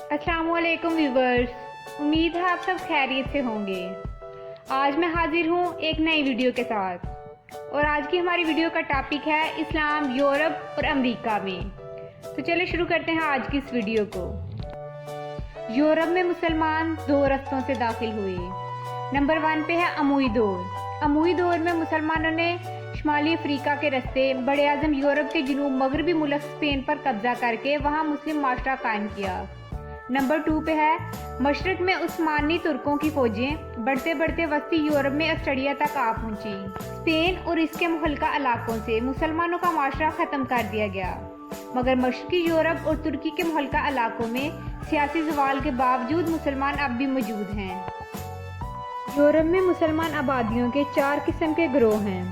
अस्सलाम वालेकुम व्यूवर्स, उम्मीद है आप सब खैरियत से होंगे। आज मैं हाजिर हूँ एक नई वीडियो के साथ और आज की हमारी वीडियो का टॉपिक है इस्लाम यूरोप और अमेरिका में। तो चलिए शुरू करते हैं आज की इस वीडियो को। यूरोप में मुसलमान दो रस्तों से दाखिल हुए। नंबर 1 पे है अमूई दौर। अमूई दौर में मुसलमानों ने शुमाली अफ्रीका के रास्ते बड़े आजम यूरोप के जनूब मगरबी मुल्क स्पेन पर कब्जा करके वहाँ मुस्लिम माशरा कायम किया। नंबर 2 पे है मशरक में उस्मानी तुर्कों की फौजें बढ़ते बढ़ते वस्ती यूरोप में ऑस्ट्रेलिया तक आ पहुंची। स्पेन और इसके मुहल्का इलाकों से मुसलमानों का माशरा ख़त्म कर दिया गया, मगर मशरकी यूरोप और तुर्की के मुहल्का इलाकों में सियासी जवाल के बावजूद मुसलमान अब भी मौजूद हैं। यूरोप में मुसलमान आबादियों के 4 किस्म के गिरोह हैं।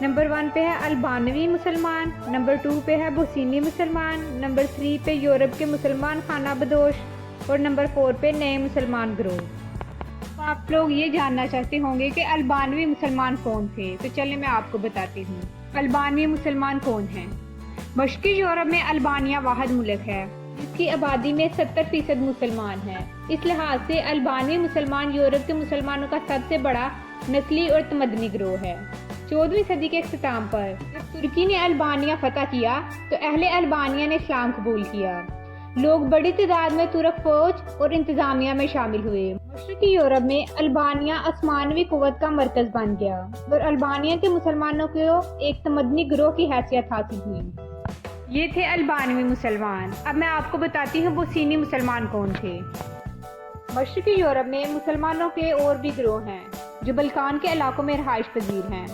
नंबर 1 पे है अल्बानवी मुसलमान, नंबर 2 पे है बोस्नियाई मुसलमान, नंबर 3 पे यूरोप के मुसलमान खाना बदोश और नंबर 4 पे नए मुसलमान गिरोह। तो आप लोग ये जानना चाहते होंगे कि अल्बानवी मुसलमान कौन थे, तो चलिए मैं आपको बताती हूँ। अल्बानवी मुसलमान कौन हैं? मशरकी यूरोप में अल्बानिया वाहिद मुल्क है जिसकी आबादी में 70% मुसलमान हैं। इस लिहाज से अल्बानवी मुसलमान यूरोप के मुसलमानों का सबसे बड़ा नस्ली और तमदनी गिरोह है। 14वीं सदी के इख्तिताम पर जब तुर्की ने अल्बानिया फतह किया तो अहले अल्बानिया ने इस्लाम कबूल किया। लोग बड़ी तादाद में तुर्क फौज और इंतजामिया में शामिल हुए। मशरकी यूरोप में अल्बानिया आसमानवी कुव्वत का मरकज बन गया और अल्बानिया के मुसलमानों को एक तमदनी गिरोह की हैसियत हासिल हुई। ये थे अल्बानवी मुसलमान। अब मैं आपको बताती हूँ बोस्नियाई मुसलमान कौन थे। मशरकी यूरोप में मुसलमानों के और भी गिरोह हैं जो बल्कान के इलाकों में रहाइश पजीर हैं।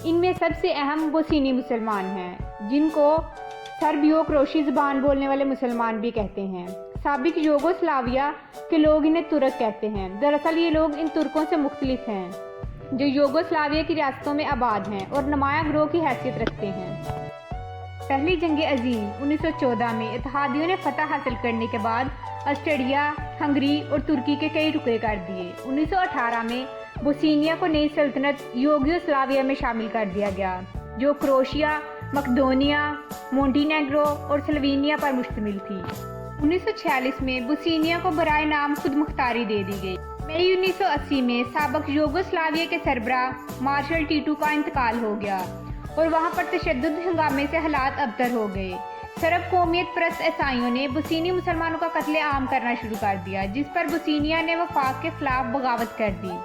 इनमें सबसे अहम बोस्नियाई मुसलमान हैं जिनको सर्बियो क्रोशी ज़बान बोलने वाले मुसलमान भी कहते हैं। साबिक यूगोस्लाविया के लोग इन्हें तुर्क कहते हैं। दरअसल ये लोग इन तुर्कों से मुख्तलिफ हैं जो यूगोस्लाविया की रियासतों में आबाद हैं और नुमाया गिरोह की हैसियत रखते हैं। पहली जंग अजीम 1914 में इत्तेहादियों ने फतह हासिल करने के बाद ऑस्ट्रिया, हंगरी और तुर्की के कई टुकड़े कर दिए। 1918 में बोस्निया को नई सल्तनत यूगोस्लाविया में शामिल कर दिया गया जो क्रोशिया, मकदोनिया, मोंटीनेग्रो और स्लोवेनिया पर मुश्तमिल थी। 1946 में बोस्निया को बराए नाम खुद मुख्तारी दे दी गई। मई 1980 में साबिक यूगोस्लाविया के सरबराह मार्शल टीटू का इंतकाल हो गया और वहां पर तशद्दुद हंगामे से हालात अबतर हो गए। सरब कौमियत परस्त ईसाइयों ने बोस्नियाई मुसलमानों का कत्ले आम करना शुरू कर दिया, जिस पर बोस्निया ने वफाक के खिलाफ बगावत कर दी।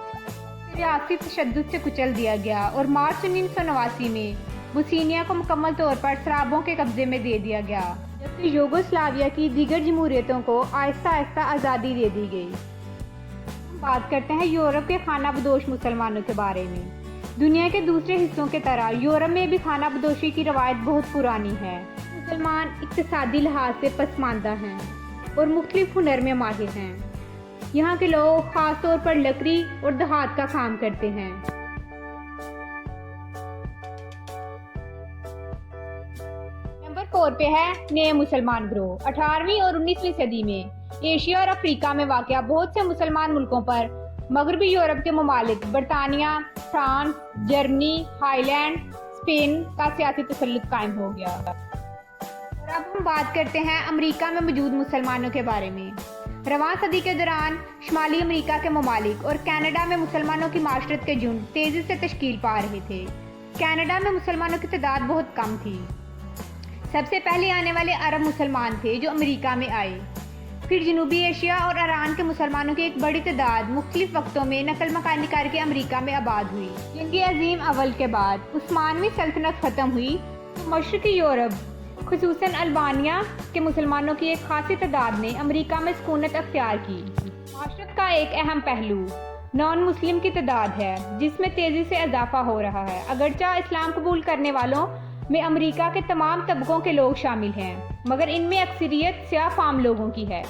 रियासती तशद्दुद से कुचल दिया गया और मार्च 1989 में बोस्निया को मुकम्मल तौर पर सराबों के कब्जे में दे दिया गया, जबकि यूगोस्लाविया की दीगर जमहूरियतों को आहिस्ता आहिस्ता आज़ादी दे दी गई। बात करते हैं यूरोप के खाना बदोश मुसलमानों के बारे में। दुनिया के दूसरे हिस्सों के तरह यूरोप में भी खाना बदोशी की रवायत बहुत पुरानी है। मुसलमान इक्तिसादी लिहाज से पसमानदा हैं और मुख्तलिफ हुनर में माहिर हैं। यहाँ के लोग खास तौर पर लकड़ी और देहात का काम करते हैं। नंबर 4 पे है नए मुसलमान गिरोह। 18वीं और 19वीं सदी में एशिया और अफ्रीका में वाक़या बहुत से मुसलमान मुल्कों पर मगरबी यूरोप के ममालिक बरतानिया, फ्रांस, जर्मनी, हाईलैंड, स्पेन का सियासी तसल्लुत कायम हो गया। और अब हम बात करते हैं अमेरिका में मौजूद मुसलमानों के बारे में। रवां सदी के दौरान शुमाली अमेरिका के ममालिक और कनाडा में मुसलमानों की माशरत के झुंड तेजी से तश्कील पा रहे थे। कनाडा में मुसलमानों की तादाद बहुत कम थी। सबसे पहले आने वाले अरब मुसलमान थे जो अमेरिका में आए। फिर जनूबी एशिया और ईरान के मुसलमानों की एक बड़ी तादाद मुख्तलिफ वक्तों में नकल मकानी करके अमेरिका में आबाद हुई। जंग अजीम अव्वल के बाद उस्मानवी सल्तनत ख़त्म हुई तो मशरकी यूरोप खुसूसन अल्बानिया के मुसलमानों की एक खासी तादाद ने अमेरिका में सुकूनत अख्तियार की। माशरत का एक अहम पहलू नॉन मुस्लिम की तादाद है जिसमें तेज़ी से इजाफा हो रहा है। अगरचा इस्लाम कबूल करने वालों में अमेरिका के तमाम तबकों के लोग शामिल हैं, मगर इनमें अक्सरियत स्याह फाम लोगों की है।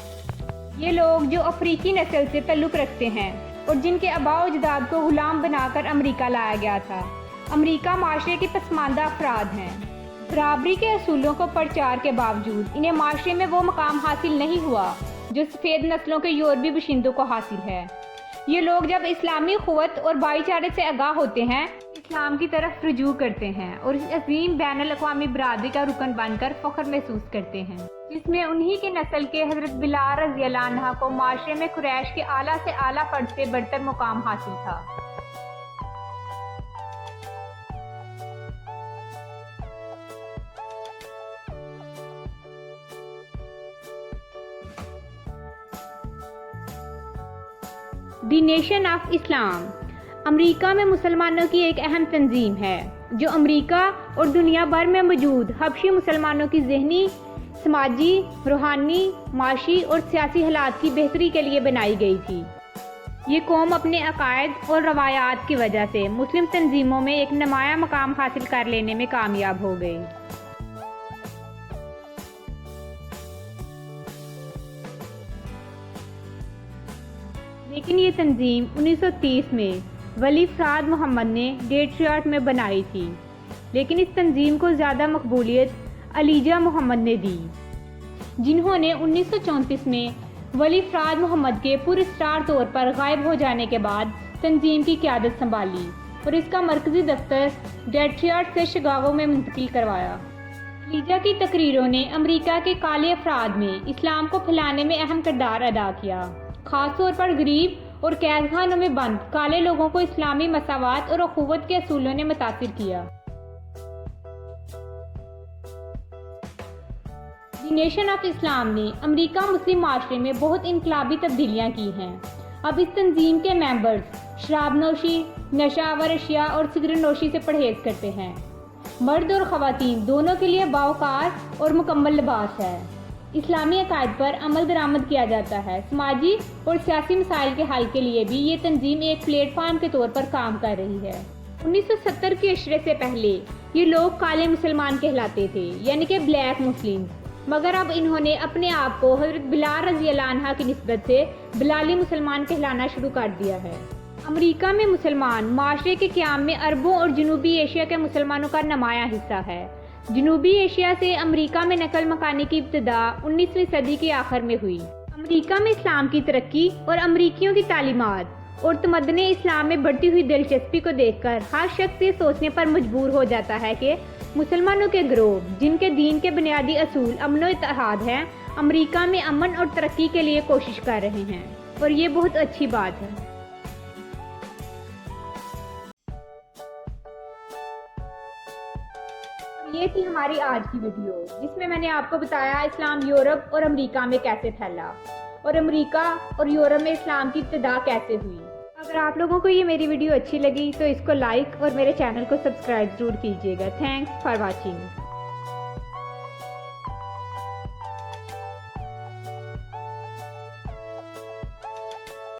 ये लोग जो अफ्रीकी नस्ल से ताल्लुक़ रखते हैं और जिनके आबा व अजदाद को गुलाम बनाकर अमेरिका लाया गया था। अमेरिका माशरे के पसमानदा अफराद हैं। बराबरी के असूलों को प्रचार के बावजूद इन्हें माशरे में वो मकाम हासिल नहीं हुआ जो सफ़ेद नस्लों के यूरोपी बशिंदों को हासिल है। ये लोग जब इस्लामी क़ुव्वत और भाईचारे से आगाह होते हैं इस्लाम की तरफ रुजू करते हैं और इस अजीम बैन अल-अक़वामी बरादरी का रुकन बनकर फ़ख्र महसूस करते हैं, जिसमें उन्हीं की नस्ल के हज़रत बिलाल रज़ियल्लाहु अन्हु को माशरे में कुरैश के आला से आला फ़र्द से बढ़तर मुकाम हासिल था। दी नेशन ऑफ इस्लाम अमरीका में मुसलमानों की एक अहम तंजीम है जो अमरीका और दुनिया भर में मौजूद हबशी मुसलमानों की ज़हनी, समाजी, रूहानी, माशी और सियासी हालात की बेहतरी के लिए बनाई गई थी। ये कौम अपने अकायद और रवायात की वजह से मुस्लिम तंजीमों में एक नुमाया मकाम हासिल कर लेने में कामयाब हो गई। लेकिन ये तंजीम 1930 में वली फराद मोहम्मद ने डेट्रियट में बनाई थी, लेकिन इस तंजीम को ज़्यादा मकबूलियत अलीजा मोहम्मद ने दी, जिन्होंने 1934 में वली फराद मोहम्मद के पुरस्कार तौर पर गायब हो जाने के बाद तंजीम की क़यादत संभाली और इसका मरकज़ी दफ्तर डेट्रियट से शिकागो में मुंतकिल करवाया। अलीजा की तकरीरों ने अमरीका के काले अफराद में इस्लाम को फैलाने में अहम किरदार अदा किया, ख़ास तौर पर गरीब और कैद खानों में बंद काले लोगों को इस्लामी मसावात और अखुवत के असूलों ने मुतासिर किया। दी नेशन ऑफ इस्लाम ने अमरीका मुस्लिम माशरे में बहुत इनकलाबी तब्दीलियाँ की हैं। अब इस तंजीम के मेंबर्स शराब नोशी, नशावर अशिया और सिगरेट नोशी से परहेज करते हैं। मर्द और ख़वातीन दोनों के लिए बावकार और मुकम्मल लिबास है। इस्लामी अकायद पर अमल दरामद किया जाता है। समाजी और सियासी मसाइल के हल के लिए भी ये तंजीम एक प्लेटफार्म के तौर पर काम कर रही है। 1970 के अशरे से पहले ये लोग काले मुसलमान कहलाते थे, यानी कि ब्लैक मुस्लिम, मगर अब इन्होंने अपने आप को हज़रत बिलाल रज़ियल्लाहु अन्हु की निस्बत से बिलाली मुसलमान कहलाना शुरू कर दिया है। अमरीका में मुसलमान माशरे के क़याम में अरबों और जनूबी एशिया के मुसलमानों का नुमाया हिस्सा है। जनूबी एशिया से अमरीका में नकल मकानी की इब्तिदा 19वीं सदी के आखिर में हुई। अमरीका में इस्लाम की तरक्की और अमरीकियों की तालीमात और तमद्दुन इस्लाम में बढ़ती हुई दिलचस्पी को देखकर हर शख्स ये सोचने पर मजबूर हो जाता है कि मुसलमानों के गिरोह, जिनके दीन के बुनियादी असूल अमन और इत्तेहाद हैं, अमरीका में अमन और तरक्की के लिए कोशिश कर रहे हैं, और ये बहुत अच्छी बात है। ये थी हमारी आज की वीडियो, जिसमें मैंने आपको बताया इस्लाम यूरोप और अमेरिका में कैसे फैला और अमेरिका और यूरोप में इस्लाम की इब्तिदा कैसे हुई। अगर आप लोगों को ये मेरी वीडियो अच्छी लगी तो इसको लाइक और मेरे चैनल को सब्सक्राइब जरूर कीजिएगा। Thanks for watching.